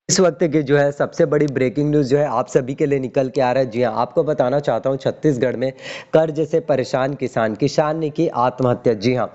इस वक्त की जो है सबसे बड़ी ब्रेकिंग न्यूज़ जो है आप सभी के लिए निकल के आ रहा है। जी हाँ, आपको बताना चाहता हूँ छत्तीसगढ़ में कर्ज से परेशान किसान ने की आत्महत्या। जी हाँ,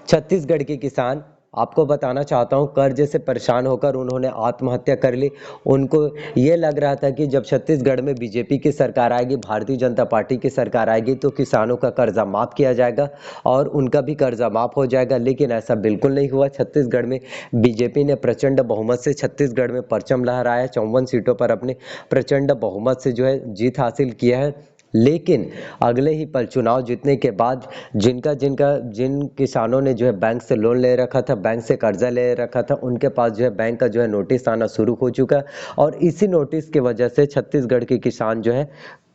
छत्तीसगढ़ के किसान आपको बताना चाहता हूँ कर्ज से परेशान होकर उन्होंने आत्महत्या कर ली। उनको ये लग रहा था कि जब छत्तीसगढ़ में बीजेपी की सरकार आएगी, भारतीय जनता पार्टी की सरकार आएगी तो किसानों का कर्जा माफ़ किया जाएगा और उनका भी कर्जा माफ़ हो जाएगा, लेकिन ऐसा बिल्कुल नहीं हुआ। छत्तीसगढ़ में बीजेपी ने प्रचंड बहुमत से छत्तीसगढ़ में परचम लहराया, 54 सीटों पर अपने प्रचंड बहुमत से जो है जीत हासिल किया है। लेकिन अगले ही पल चुनाव जीतने के बाद जिन किसानों ने जो है बैंक से लोन ले रखा था, बैंक से कर्जा ले रखा था, उनके पास जो है बैंक का जो है नोटिस आना शुरू हो चुका है और इसी नोटिस की वजह से छत्तीसगढ़ के किसान जो है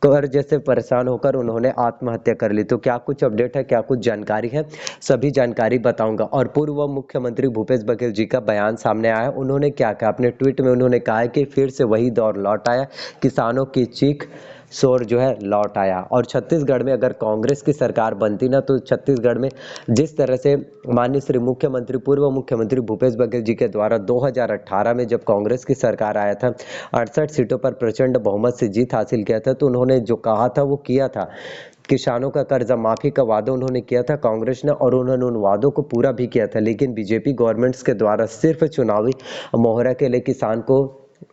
कर्ज से परेशान होकर उन्होंने आत्महत्या कर ली। तो क्या कुछ अपडेट है, क्या कुछ जानकारी है, सभी जानकारी बताऊंगा। और पूर्व मुख्यमंत्री भूपेश बघेल जी का बयान सामने आया। उन्होंने क्या कहा अपने ट्वीट में, उन्होंने कहा है कि फिर से वही दौर लौट आया, किसानों की चीख शोर जो है लौट आया। और छत्तीसगढ़ में अगर कांग्रेस की सरकार बनती ना तो छत्तीसगढ़ में जिस तरह से माननीय श्री मुख्यमंत्री पूर्व मुख्यमंत्री भूपेश बघेल जी के द्वारा 2018 में जब कांग्रेस की सरकार आया था, 68 सीटों पर प्रचंड बहुमत से जीत हासिल किया था, तो उन्होंने जो कहा था वो किया था। किसानों का कर्जा माफी का वादा उन्होंने किया था कांग्रेस ने और उन्होंने उन वादों को पूरा भी किया था। लेकिन बीजेपी गवर्नमेंट्स के द्वारा सिर्फ चुनावी मोहरा के लिए किसान को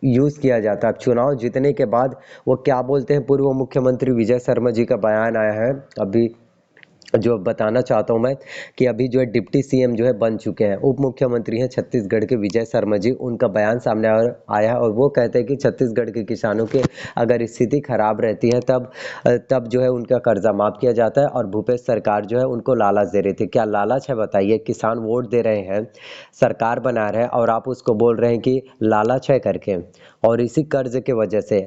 यूज किया जाता है। अब चुनाव जीतने के बाद वो क्या बोलते हैं, पूर्व मुख्यमंत्री विजय शर्मा जी का बयान आया है अभी, जो बताना चाहता हूं मैं कि अभी जो है डिप्टी सीएम जो है बन चुके हैं, उप मुख्यमंत्री हैं छत्तीसगढ़ के विजय शर्मा जी। उनका बयान सामने आया और वो कहते हैं कि छत्तीसगढ़ के किसानों के अगर स्थिति खराब रहती है तब जो है उनका कर्जा माफ किया जाता है और भूपेश सरकार जो है उनको लालच दे रही थी। क्या लालच है बताइए? किसान वोट दे रहे हैं, सरकार बना रहे हैं और आप उसको बोल रहे हैं कि लालच है करके। और इसी कर्ज के वजह से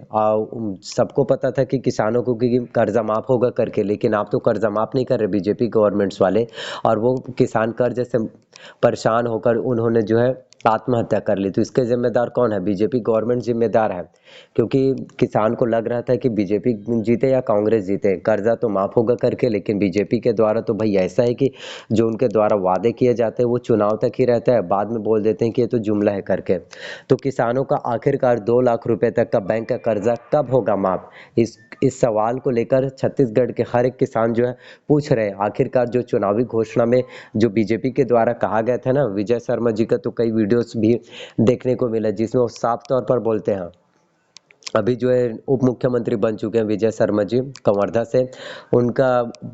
सबको पता था कि किसानों को कि कर्जा माफ होगा करके, लेकिन आप तो कर्जा माफ नहीं कर रहे बीजेपी गवर्नमेंट्स वाले। और वो किसान कर्ज से परेशान होकर उन्होंने जो है आत्महत्या कर ली। तो इसके जिम्मेदार कौन है? बीजेपी गवर्नमेंट जिम्मेदार है, क्योंकि किसान को लग रहा था कि बीजेपी जीते या कांग्रेस जीते, कर्जा तो माफ होगा करके। लेकिन बीजेपी के द्वारा तो भाई ऐसा है कि जो उनके द्वारा वादे किए जाते हैं वो चुनाव तक ही रहता है, बाद में बोल देते हैं कि ये तो जुमला है करके। तो किसानों का आखिरकार 2 लाख रुपए तक का बैंक का कर्जा कब होगा माफ? इस सवाल को लेकर छत्तीसगढ़ के हर एक किसान जो है पूछ रहे हैं। आखिरकार जो चुनावी घोषणा में जो बीजेपी के द्वारा कहा गया था ना, विजय शर्मा जी का तो कई वीडियोस भी देखने को मिला जिसमें वो साफ तौर पर बोलते हैं। अभी जो है उप मुख्यमंत्री बन चुके हैं विजय शर्मा जी कवर्धा से। उनका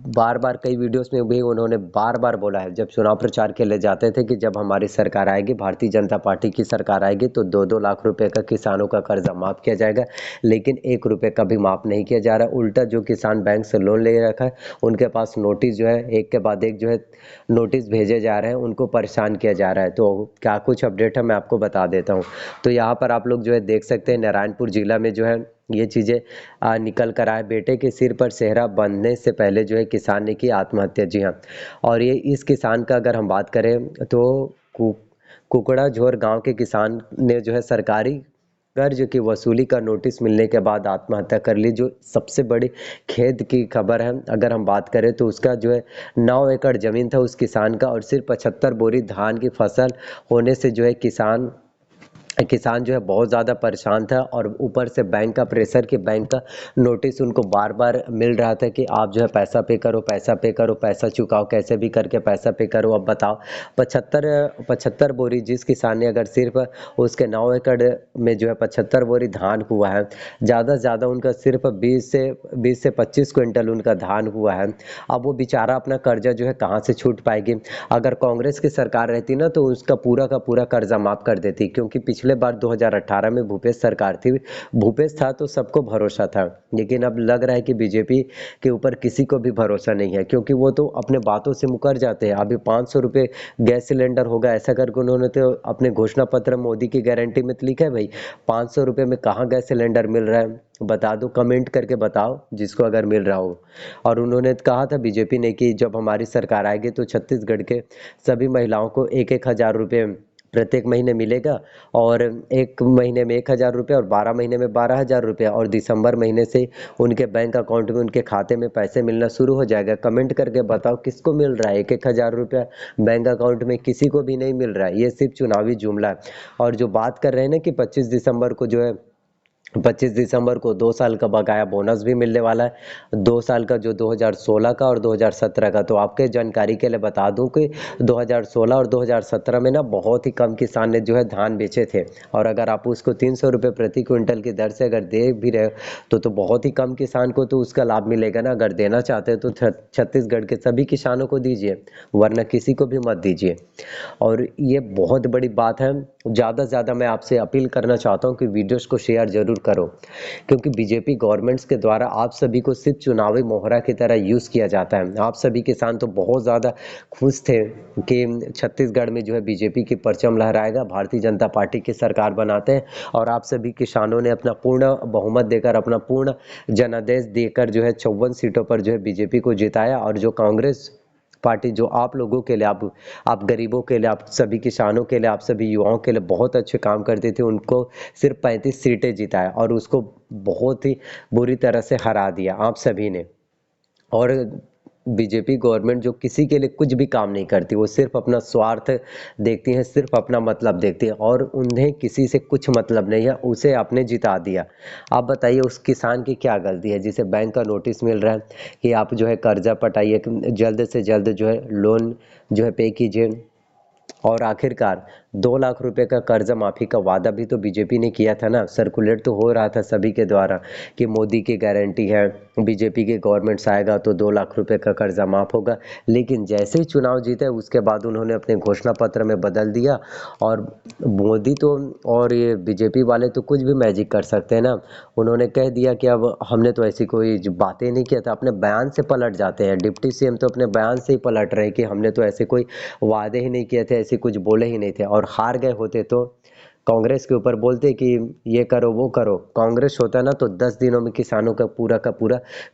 बार बार कई वीडियोस में भी उन्होंने बार बार बोला है, जब चुनाव प्रचार के लिए जाते थे, कि जब हमारी सरकार आएगी, भारतीय जनता पार्टी की सरकार आएगी, तो 2-2 लाख रुपए का किसानों का कर्जा माफ किया जाएगा। लेकिन 1 रुपए का भी माफ नहीं किया जा रहा। उल्टा जो किसान बैंक से लोन ले रखा है उनके पास नोटिस जो है एक के बाद एक जो है नोटिस भेजे जा रहे हैं, उनको परेशान किया जा रहा है। तो क्या कुछ अपडेट है मैं आपको बता देता हूँ। तो यहाँ पर आप लोग जो है देख सकते हैं, नारायणपुर जिला में जो है ये चीजें निकल कर आए। बेटे के सिर पर सेहरा बंधने से पहले जो है किसान ने की आत्महत्या। जी हाँ, और ये इस किसान का अगर हम बात करें तो कुकड़ा झोर गांव के किसान ने जो है सरकारी कर्ज की वसूली का नोटिस मिलने के बाद आत्महत्या कर ली। जो सबसे बड़ी खेद की खबर है, अगर हम बात करें तो उसका जो है 9 एकड़ जमीन था उस किसान का, और सिर्फ 75 बोरी धान की फसल होने से जो है किसान जो है बहुत ज़्यादा परेशान था। और ऊपर से बैंक का प्रेशर, कि बैंक का नोटिस उनको बार बार मिल रहा था कि आप जो है पैसा पे करो, पैसा पे करो, पैसा चुकाओ, कैसे भी करके पैसा पे करो। अब बताओ 75 बोरी, जिस किसान ने अगर सिर्फ उसके 9 एकड़ में जो है 75 बोरी धान हुआ है, ज़्यादा से ज़्यादा उनका सिर्फ 20 से 25 क्विंटल उनका धान हुआ है। अब वो बेचारा अपना कर्जा जो है कहाँ से छूट पाएगी? अगर कांग्रेस की सरकार रहती ना तो उसका पूरा का पूरा कर्जा माफ कर देती, क्योंकि पिछले बार 2018 में भूपेश सरकार थी, भूपेश था तो सबको भरोसा था। लेकिन अब लग रहा है कि बीजेपी के ऊपर किसी को भी भरोसा नहीं है, क्योंकि वो तो अपने बातों से मुकर जाते हैं। अभी 500 रुपये गैस सिलेंडर होगा ऐसा करके उन्होंने तो अपने घोषणा पत्र मोदी की गारंटी में तो लिखा है। भाई 500 रुपये में कहाँ गैस सिलेंडर मिल रहा है? बता दो, कमेंट करके बताओ जिसको अगर मिल रहा हो। और उन्होंने कहा था बीजेपी ने कि जब हमारी सरकार आएगी तो छत्तीसगढ़ के सभी महिलाओं को 1-1 हज़ार रुपये प्रत्येक महीने मिलेगा। और एक महीने में 1,000 रुपये और 12 महीने में 12,000 रुपये, और दिसंबर महीने से उनके बैंक अकाउंट में, उनके खाते में पैसे मिलना शुरू हो जाएगा। कमेंट करके बताओ किसको मिल रहा है 1,000 रुपया बैंक अकाउंट में? किसी को भी नहीं मिल रहा है, ये सिर्फ चुनावी जुमला है। और जो बात कर रहे हैं ना कि 25 दिसंबर को जो है, 25 दिसंबर को 2 साल का बकाया बोनस भी मिलने वाला है। 2 साल का, जो 2016 का और 2017 का। तो आपके जानकारी के लिए बता दूं कि 2016 और 2017 में ना बहुत ही कम किसान ने जो है धान बेचे थे। और अगर आप उसको 300 रुपये प्रति क्विंटल की दर से अगर दे भी रहे तो बहुत ही कम किसान को तो उसका लाभ मिलेगा ना। अगर देना चाहते हैं तो छत्तीसगढ़ के सभी किसानों को दीजिए, वरना किसी को भी मत दीजिए। और ये बहुत बड़ी बात है। ज़्यादा से ज़्यादा मैं आपसे अपील करना चाहता हूँ कि वीडियोस को शेयर जरूर करो, क्योंकि बीजेपी गवर्नमेंट्स के द्वारा आप सभी को सिर्फ चुनावी मोहरा की तरह यूज़ किया जाता है। आप सभी किसान तो बहुत ज़्यादा खुश थे कि छत्तीसगढ़ में जो है बीजेपी की परचम लहराएगा, भारतीय जनता पार्टी की सरकार बनाते हैं। और आप सभी किसानों ने अपना पूर्ण बहुमत देकर, अपना पूर्ण जनादेश देकर जो है 54 सीटों पर जो है बीजेपी को जिताया। और जो कांग्रेस पार्टी जो आप लोगों के लिए, आप गरीबों के लिए, आप सभी किसानों के लिए, आप सभी युवाओं के लिए बहुत अच्छे काम करते थे, उनको सिर्फ 35 सीटें जिताया और उसको बहुत ही बुरी तरह से हरा दिया आप सभी ने। और बीजेपी गवर्नमेंट जो किसी के लिए कुछ भी काम नहीं करती, वो सिर्फ अपना स्वार्थ देखती है, सिर्फ अपना मतलब देखती है, और उन्हें किसी से कुछ मतलब नहीं है। उसे आपने जिता दिया। आप बताइए उस किसान की क्या गलती है जिसे बैंक का नोटिस मिल रहा है कि आप जो है कर्जा पटाइए, जल्द से जल्द जो है लोन जो है पे कीजिए। और आखिरकार 2 लाख रुपए का कर्जा माफी का वादा भी तो बीजेपी ने किया था ना। सर्कुलेट तो हो रहा था सभी के द्वारा कि मोदी की गारंटी है, बीजेपी के गवर्नमेंट्स आएगा तो 2 लाख रुपए का कर्जा माफ होगा। लेकिन जैसे ही चुनाव जीते उसके बाद उन्होंने अपने घोषणा पत्र में बदल दिया। और मोदी तो, और ये बीजेपी वाले तो कुछ भी मैजिक कर सकते हैं ना। उन्होंने कह दिया कि अब हमने तो ऐसी कोई बातें नहीं किया था। अपने बयान से पलट जाते हैं। डिप्टी सीएम तो अपने बयान से ही पलट रहे कि हमने तो ऐसे कोई वादे ही नहीं किए थे, ऐसे कुछ बोले ही नहीं थे। और हार गए होते तो कांग्रेस के ऊपर बोलते कि ये करो वो करो। कांग्रेस होता ना तो 10 दिनों में किसानों का पूरा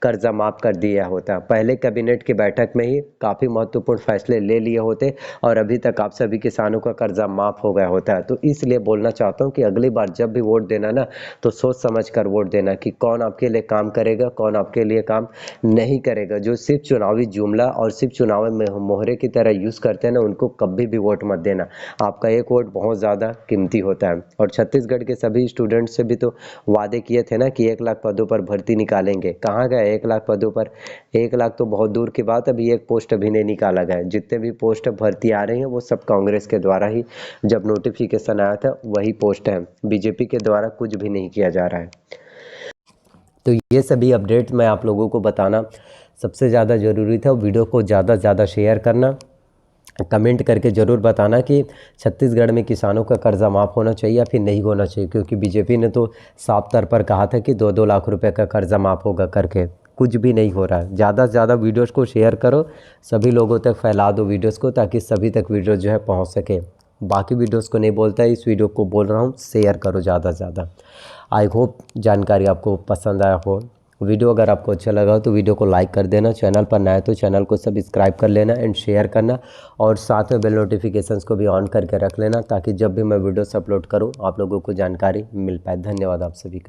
कर्जा माफ कर दिया होता। पहले कैबिनेट की बैठक में ही काफी महत्वपूर्ण फैसले ले लिए होते और अभी तक आप सभी किसानों का कर्जा माफ हो गया होता है। तो इसलिए बोलना चाहता हूँ कि अगली बार जब भी वोट देना ना, तो सोच समझ कर वोट देना कि कौन आपके लिए काम करेगा, कौन आपके लिए काम नहीं करेगा। जो सिर्फ चुनावी जुमला और सिर्फ चुनावी मोहरे की तरह यूज करते हैं ना, उनको कभी भी वोट मत देना। आपका एक वोट बहुत ज्यादा कीमती होता है। और छत्तीसगढ़ के सभी स्टूडेंट से भी तो वादे किए थे ना कि 1 लाख पदों पर भर्ती निकालेंगे। कहाँ गए 1 लाख पदों पर? 1 लाख तो बहुत दूर की बात, अभी एक पोस्ट अभी नहीं निकाला गया। जितने भी पोस्ट भर्ती आ रही हैं वो सब कांग्रेस के द्वारा ही, जब नोटिफिकेशन आया था वही पोस्ट है। बीजेपी के द्वारा कुछ भी नहीं किया जा रहा है। तो ये सभी अपडेट मैं आप लोगों को बताना सबसे ज़्यादा ज़रूरी था। वीडियो को ज़्यादा से ज़्यादा शेयर करना, कमेंट करके ज़रूर बताना कि छत्तीसगढ़ में किसानों का कर्जा माफ़ होना चाहिए या फिर नहीं होना चाहिए। क्योंकि बीजेपी ने तो साफ तौर पर कहा था कि 2-2 लाख रुपए का कर्जा माफ़ होगा करके, कुछ भी नहीं हो रहा है। ज़्यादा से ज़्यादा वीडियोज़ को शेयर करो, सभी लोगों तक फैला दो वीडियोज़ को, ताकि सभी तक वीडियो जो है पहुँच सके। बाकी वीडियोज़ को नहीं बोलता है, इस वीडियो को बोल रहा हूँ, शेयर करो ज़्यादा से ज़्यादा। आई होप जानकारी आपको पसंद आया हो। वीडियो अगर आपको अच्छा लगा तो वीडियो को लाइक कर देना, चैनल पर नया है तो चैनल को सब्सक्राइब कर लेना एंड शेयर करना, और साथ में बेल नोटिफिकेशंस को भी ऑन करके रख लेना, ताकि जब भी मैं वीडियोस अपलोड करूं आप लोगों को जानकारी मिल पाए। धन्यवाद आप सभी का।